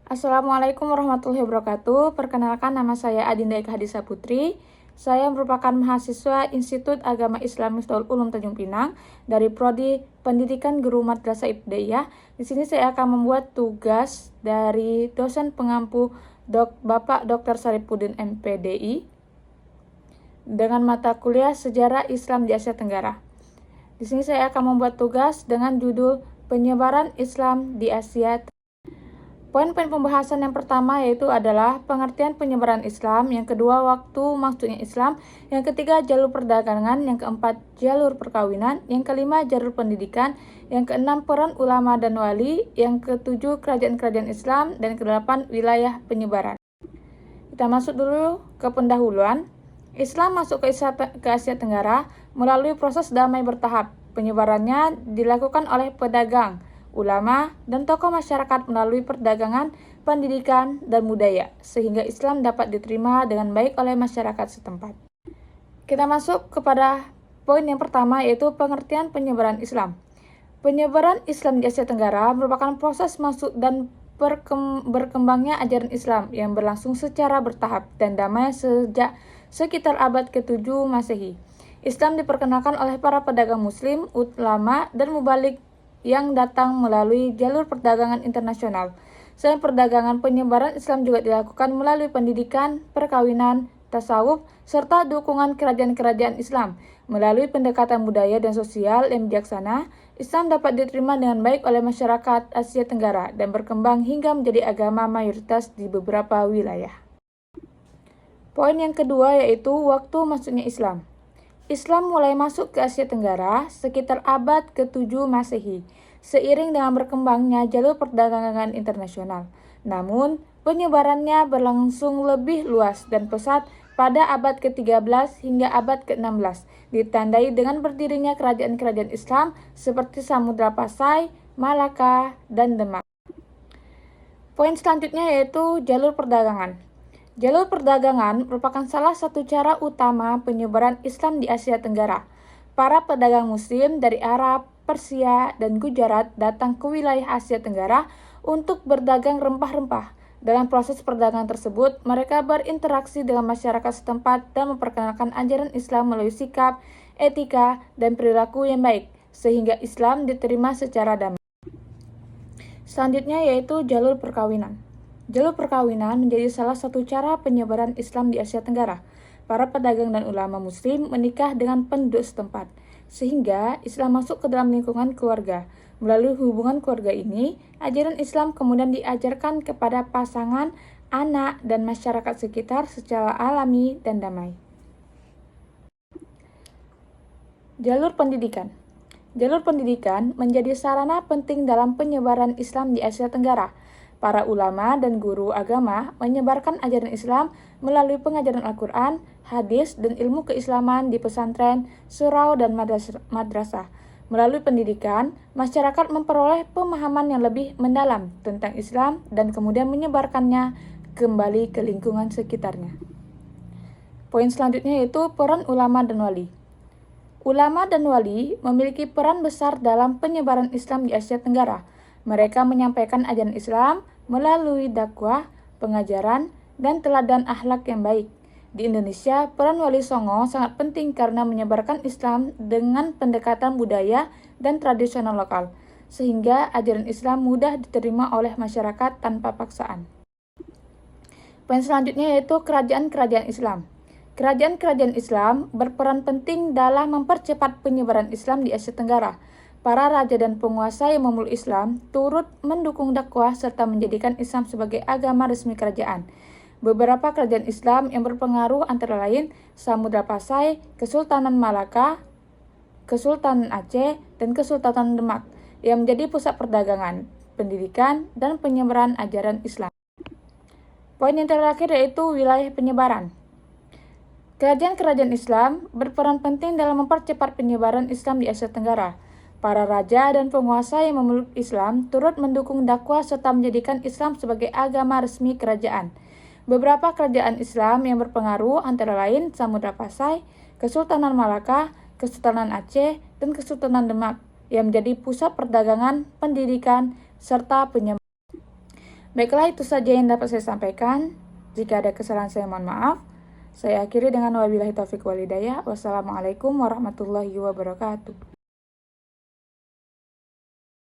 Assalamualaikum warahmatullahi wabarakatuh. Perkenalkan, nama saya Adinda Eka Hadisa Putri. Saya merupakan mahasiswa Institut Agama Islam Miftahul Ulum Tanjung Pinang dari Prodi Pendidikan Guru Madrasah Ibtidaiyah. Di sini saya akan membuat tugas dari dosen pengampu Bapak Dr. Saripudin MPDI dengan mata kuliah Sejarah Islam di Asia Tenggara. Di sini saya akan membuat tugas dengan judul Penyebaran Islam di Asia Tenggara. Poin-poin pembahasan yang pertama yaitu adalah pengertian penyebaran Islam, yang kedua waktu maksudnya Islam, yang ketiga jalur perdagangan, yang keempat jalur perkawinan, yang kelima jalur pendidikan, yang keenam peran ulama dan wali, yang ketujuh kerajaan-kerajaan Islam, dan kedelapan wilayah penyebaran. Kita masuk dulu ke pendahuluan. Islam masuk ke Asia Tenggara melalui proses damai bertahap. Penyebarannya dilakukan oleh pedagang, ulama, dan tokoh masyarakat melalui perdagangan, pendidikan, dan budaya, sehingga Islam dapat diterima dengan baik oleh masyarakat setempat. Kita masuk kepada poin yang pertama, yaitu pengertian penyebaran Islam. Penyebaran Islam di Asia Tenggara merupakan proses masuk dan berkembangnya ajaran Islam yang berlangsung secara bertahap dan damai sejak sekitar abad ke-7 Masehi. Islam diperkenalkan oleh para pedagang muslim, ulama, dan mubalik yang datang melalui jalur perdagangan internasional. Selain perdagangan, penyebaran Islam juga dilakukan melalui pendidikan, perkawinan, tasawuf, serta dukungan kerajaan-kerajaan Islam. Melalui pendekatan budaya dan sosial yang bijaksana, Islam dapat diterima dengan baik oleh masyarakat Asia Tenggara dan berkembang hingga menjadi agama mayoritas di beberapa wilayah. Poin yang kedua yaitu waktu masuknya Islam. Islam mulai masuk ke Asia Tenggara sekitar abad ke-7 Masehi, seiring dengan berkembangnya jalur perdagangan internasional. Namun, penyebarannya berlangsung lebih luas dan pesat pada abad ke-13 hingga abad ke-16, ditandai dengan berdirinya kerajaan-kerajaan Islam seperti Samudra Pasai, Malaka, dan Demak. Poin selanjutnya yaitu jalur perdagangan. Jalur perdagangan merupakan salah satu cara utama penyebaran Islam di Asia Tenggara. Para pedagang muslim dari Arab, Persia, dan Gujarat datang ke wilayah Asia Tenggara untuk berdagang rempah-rempah. Dalam proses perdagangan tersebut, mereka berinteraksi dengan masyarakat setempat dan memperkenalkan ajaran Islam melalui sikap, etika, dan perilaku yang baik, sehingga Islam diterima secara damai. Selanjutnya yaitu jalur perkawinan. Jalur perkawinan menjadi salah satu cara penyebaran Islam di Asia Tenggara. Para pedagang dan ulama muslim menikah dengan penduduk setempat, sehingga Islam masuk ke dalam lingkungan keluarga. Melalui hubungan keluarga ini, ajaran Islam kemudian diajarkan kepada pasangan, anak, dan masyarakat sekitar secara alami dan damai. Jalur pendidikan. Jalur pendidikan menjadi sarana penting dalam penyebaran Islam di Asia Tenggara. Para ulama dan guru agama menyebarkan ajaran Islam melalui pengajaran Al-Quran, hadis, dan ilmu keislaman di pesantren, surau, dan madrasah. Melalui pendidikan, masyarakat memperoleh pemahaman yang lebih mendalam tentang Islam dan kemudian menyebarkannya kembali ke lingkungan sekitarnya. Poin selanjutnya yaitu peran ulama dan wali. Ulama dan wali memiliki peran besar dalam penyebaran Islam di Asia Tenggara. Mereka menyampaikan ajaran Islam melalui dakwah, pengajaran, dan teladan akhlak yang baik. Di Indonesia, peran Wali Songo sangat penting karena menyebarkan Islam dengan pendekatan budaya dan tradisional lokal, sehingga ajaran Islam mudah diterima oleh masyarakat tanpa paksaan. Poin selanjutnya yaitu kerajaan-kerajaan Islam. Kerajaan-kerajaan Islam berperan penting dalam mempercepat penyebaran Islam di Asia Tenggara. Para raja dan penguasa yang memeluk Islam turut mendukung dakwah serta menjadikan Islam sebagai agama resmi kerajaan. Beberapa kerajaan Islam yang berpengaruh antara lain Samudra Pasai, Kesultanan Malaka, Kesultanan Aceh, dan Kesultanan Demak yang menjadi pusat perdagangan, pendidikan, dan penyebaran ajaran Islam. Poin yang terakhir yaitu wilayah penyebaran. Kerajaan-kerajaan Islam berperan penting dalam mempercepat penyebaran Islam di Asia Tenggara. Para raja dan penguasa yang memeluk Islam turut mendukung dakwah serta menjadikan Islam sebagai agama resmi kerajaan. Beberapa kerajaan Islam yang berpengaruh antara lain Samudra Pasai, Kesultanan Malaka, Kesultanan Aceh, dan Kesultanan Demak yang menjadi pusat perdagangan, pendidikan, serta penyebaran. Baiklah, itu saja yang dapat saya sampaikan. Jika ada kesalahan saya mohon maaf. Saya akhiri dengan wabillahi taufiq walhidayah. Wassalamualaikum warahmatullahi wabarakatuh.